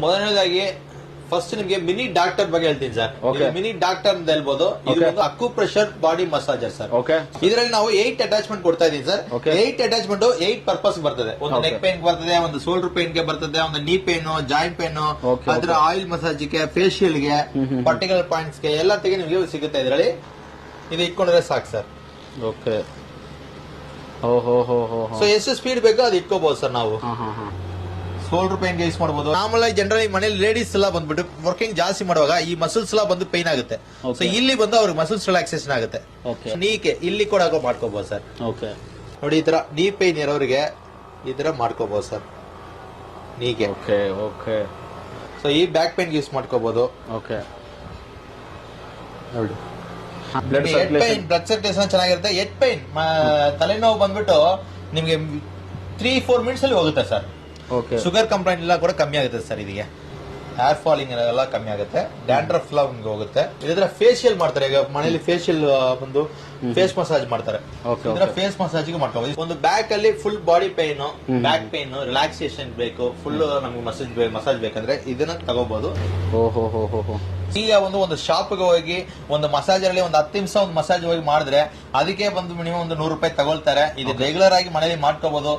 ಮೊದಲನೇದಾಗಿ ಫಸ್ಟ್ ನಿಮಗೆ mini doctor ಬಗ್ಗೆ ಹೇಳ್ತೀನಿ ಸರ್. ಮಿನಿ ಡಾಕ್ಟರ್ ಅಂತ ಹೇಳ್ಬೋದು. ಇದು ಅಕ್ಯುಪ್ರೆಷರ್ ಬಾಡಿ ಮಸಾಜರ್ ಸರ್. ಇದರಲ್ಲಿ ನಾವು 8 ಅಟ್ಯಾಚ್ಮೆಂಟ್ ಕೊಡ್ತಾ ಇದೀವಿ ಸರ್. 8 ಅಟ್ಯಾಚ್ಮೆಂಟ್ 8 ಪರ್ಪಸ್ ಬರ್ತದೆ. ಒಂದು ನೆಕ್ ಪೇನ್ ಬರ್ತದೆ, ಒಂದು ಶೋಲ್ಡರ್ ಪೇನ್ ಗೆ ಬರ್ತದೆ, ಒಂದು ನೀ ಪೇನ್, ಜಾಯಿಂಟ್ ಪೇನ್, ಅದರ ಆಯಿಲ್ ಮಸಾಜ್ ಗೆ, ಫೇಶಿಯಲ್ ಗೆ, ಪರ್ಟಿಕ್ಯುಲರ್ ಪಾಯಿಂಟ್ಸ್ ಗೆ ಎಲ್ಲತ್ತಿಗೆ ನಿಮಗೆ ಸಿಗುತ್ತೆ. ಇದರಲ್ಲಿ ಇದು ಇಟ್ಕೊಂಡ್ರೆ ಸಾಕು ಸರ್. ಓಕೆ. ಸೊ ಎಷ್ಟು ಸ್ಪೀಡ್ ಬೇಕೋ ಅದು ಇಟ್ಕೋಬಹುದು ಸರ್. ನಾವು ಶೋಲ್ಡರ್ ಪೇನ್ ಗೆ ಯೂಸ್ ಮಾಡಬಹುದು. ನಾರ್ಮಲ್ ಜನರಲಿ ಮನೇಲಿ ಲೇಡೀಸ್ ಎಲ್ಲ ಬಂದ್ಬಿಟ್ಟು ವರ್ಕಿಂಗ್ ಜಾಸ್ತಿ ಮಾಡುವಾಗ ಈ ಮಸಲ್ಸ್ ಎಲ್ಲ ಬಂದು ಪೇನ್ ಆಗುತ್ತೆ. ಸೊ ಇಲ್ಲಿ ಬಂದು ಅವ್ರಿಗೆ ಮಸಲ್ಸ್ ರಿಲ್ಯಾಕ್ಸೇಷನ್ ಆಗುತ್ತೆ. ನೀಕೆ ಇಲ್ಲಿ ಕೂಡ ಮಾಡ್ಕೋಬಹುದು ಸರ್. ನೋಡಿ ಈ ತರ ನೀ ಪೇನ್ ಇರೋರಿಗೆ ಈ ತರ ಮಾಡ್ಕೋಬಹುದು ಸರ್. ನೀಗೆ ಸೊ ಈ ಬ್ಯಾಕ್ ಪೇನ್ ಯೂಸ್ ಮಾಡ್ಕೋಬಹುದು. ನೋಡಿ ಹೆಡ್ ಪೈನ್ ಬ್ಲಡ್ ಸರ್ಕ್ಯುಲೇಷನ್ ಚೆನ್ನಾಗಿರುತ್ತೆ. ಹೆಡ್ ಪೈನ್ ತಲೆನೋವು ಬಂದ್ಬಿಟ್ಟು ನಿಮ್ಗೆ 3-4 ಮಿನಿಟ್ಸ್ ಅಲ್ಲಿ ಹೋಗುತ್ತೆ ಸರ್. ಶುಗರ್ ಕಂಪ್ಲೇಂಟ್ ಎಲ್ಲ ಕೂಡ ಕಮ್ಮಿ ಆಗುತ್ತೆ ಸರ್. ಇದಕ್ಕೆ ಹೇರ್ ಫಾಲಿಂಗ್ ಎಲ್ಲ ಕಮ್ಮಿ ಆಗುತ್ತೆ. ಡ್ಯಾಂಡ್ರಫ್ ಎಲ್ಲ ಹೋಗುತ್ತೆ. ಇದ್ರ ಫೇಶಿಯಲ್ ಮಾಡ್ತಾರೆ. ಈಗ ಮನೇಲಿ ಫೇಶಿಯಲ್ ಒಂದು ಫೇಸ್ ಮಸಾಜ್ ಮಾಡ್ತಾರೆ. ಇದರ ಫೇಸ್ ಮಸಾಜ್ ಮಾಡ್ಕೋಬಹುದು. ಒಂದು ಬ್ಯಾಕ್ ಅಲ್ಲಿ full body pain, back pain, relaxation ಬೇಕು, ಫುಲ್ ನಮ್ಗೆ ಮಸಾಜ್ ಬೇಕಂದ್ರೆ ಇದನ್ನ ತಗೋಬಹುದು. ಈಗ ಒಂದು ಶಾಪ್ ಗೆ ಹೋಗಿ ಒಂದು ಮಸಾಜರ್ ಅಲ್ಲಿ ಒಂದು 10 ನಿಮಿಷ ಒಂದು ಮಸಾಜ್ ಹೋಗಿ ಮಾಡಿದ್ರೆ ಅದಕ್ಕೆ ಬಂದು ಮಿನಿಮಮ್ ಒಂದು 100 ರೂಪಾಯಿ ತಗೊಳ್ತಾರೆ. ಇದು ರೆಗ್ಯುಲರ್ ಆಗಿ ಮನೇಲಿ ಮಾಡ್ಕೋಬಹುದು.